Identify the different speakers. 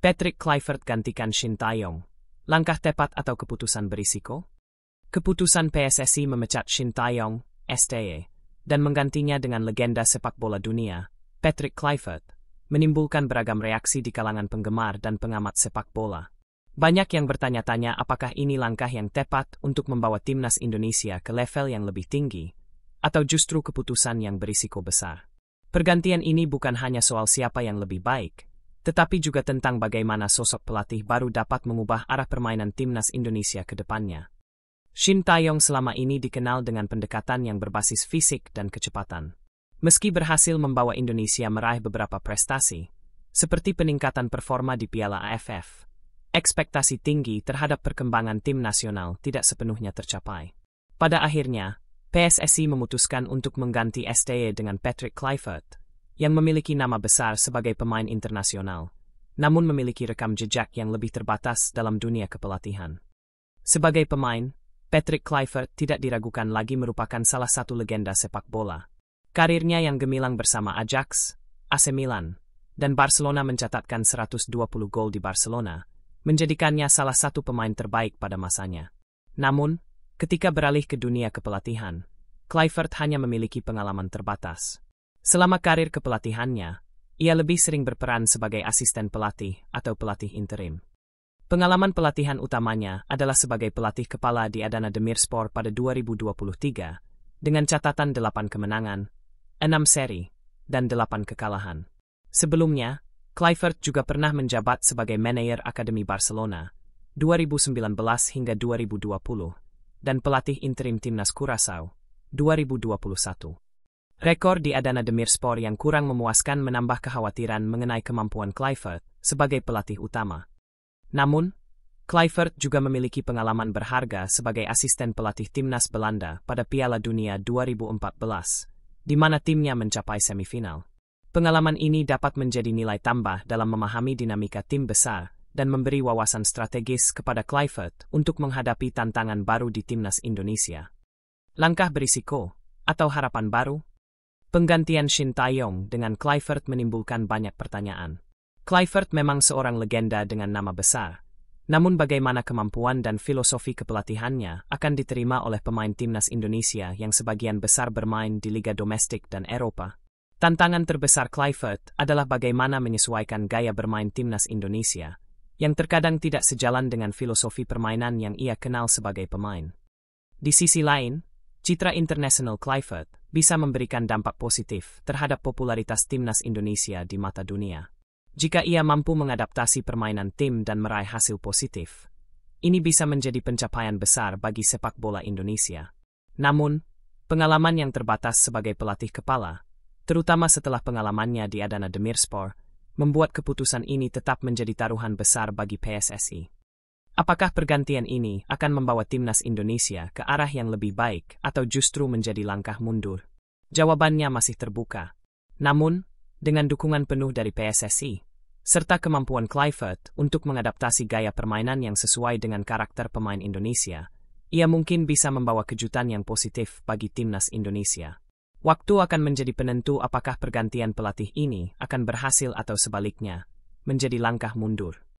Speaker 1: Patrick Kluivert gantikan Shin Tae-yong. Langkah tepat atau keputusan berisiko? Keputusan PSSI memecat Shin Tae-yong, STY, dan menggantinya dengan legenda sepak bola dunia, Patrick Kluivert, menimbulkan beragam reaksi di kalangan penggemar dan pengamat sepak bola. Banyak yang bertanya-tanya apakah ini langkah yang tepat untuk membawa timnas Indonesia ke level yang lebih tinggi, atau justru keputusan yang berisiko besar. Pergantian ini bukan hanya soal siapa yang lebih baik, tetapi juga tentang bagaimana sosok pelatih baru dapat mengubah arah permainan timnas Indonesia ke depannya. Shin Tae-yong selama ini dikenal dengan pendekatan yang berbasis fisik dan kecepatan. Meski berhasil membawa Indonesia meraih beberapa prestasi, seperti peningkatan performa di Piala AFF, ekspektasi tinggi terhadap perkembangan tim nasional tidak sepenuhnya tercapai. Pada akhirnya, PSSI memutuskan untuk mengganti STY dengan Patrick Kluivert, yang memiliki nama besar sebagai pemain internasional, namun memiliki rekam jejak yang lebih terbatas dalam dunia kepelatihan. Sebagai pemain, Patrick Kluivert tidak diragukan lagi merupakan salah satu legenda sepak bola. Karirnya yang gemilang bersama Ajax, AC Milan, dan Barcelona mencatatkan 120 gol di Barcelona, menjadikannya salah satu pemain terbaik pada masanya. Namun, ketika beralih ke dunia kepelatihan, Kluivert hanya memiliki pengalaman terbatas. Selama karir kepelatihannya, ia lebih sering berperan sebagai asisten pelatih atau pelatih interim. Pengalaman pelatihan utamanya adalah sebagai pelatih kepala di Adana Demirspor pada 2023, dengan catatan 8 kemenangan, 6 seri, dan 8 kekalahan. Sebelumnya, Kluivert juga pernah menjabat sebagai manajer Akademi Barcelona 2019 hingga 2020 dan pelatih interim timnas Curaçao 2021. Rekor di Adana Demirspor yang kurang memuaskan menambah kekhawatiran mengenai kemampuan Kluivert sebagai pelatih utama. Namun, Kluivert juga memiliki pengalaman berharga sebagai asisten pelatih timnas Belanda pada Piala Dunia 2014, di mana timnya mencapai semifinal. Pengalaman ini dapat menjadi nilai tambah dalam memahami dinamika tim besar dan memberi wawasan strategis kepada Kluivert untuk menghadapi tantangan baru di timnas Indonesia. Langkah berisiko atau harapan baru? Penggantian Shin Tae-yong dengan Kluivert menimbulkan banyak pertanyaan. Kluivert memang seorang legenda dengan nama besar, namun bagaimana kemampuan dan filosofi kepelatihannya akan diterima oleh pemain timnas Indonesia yang sebagian besar bermain di liga domestik dan Eropa? Tantangan terbesar Kluivert adalah bagaimana menyesuaikan gaya bermain timnas Indonesia, yang terkadang tidak sejalan dengan filosofi permainan yang ia kenal sebagai pemain. Di sisi lain, citra internasional Kluivert bisa memberikan dampak positif terhadap popularitas timnas Indonesia di mata dunia. Jika ia mampu mengadaptasi permainan tim dan meraih hasil positif, ini bisa menjadi pencapaian besar bagi sepak bola Indonesia. Namun, pengalaman yang terbatas sebagai pelatih kepala, terutama setelah pengalamannya di Adana Demirspor, membuat keputusan ini tetap menjadi taruhan besar bagi PSSI. Apakah pergantian ini akan membawa timnas Indonesia ke arah yang lebih baik atau justru menjadi langkah mundur? Jawabannya masih terbuka. Namun, dengan dukungan penuh dari PSSI, serta kemampuan Kluivert untuk mengadaptasi gaya permainan yang sesuai dengan karakter pemain Indonesia, ia mungkin bisa membawa kejutan yang positif bagi timnas Indonesia. Waktu akan menjadi penentu apakah pergantian pelatih ini akan berhasil atau sebaliknya, menjadi langkah mundur.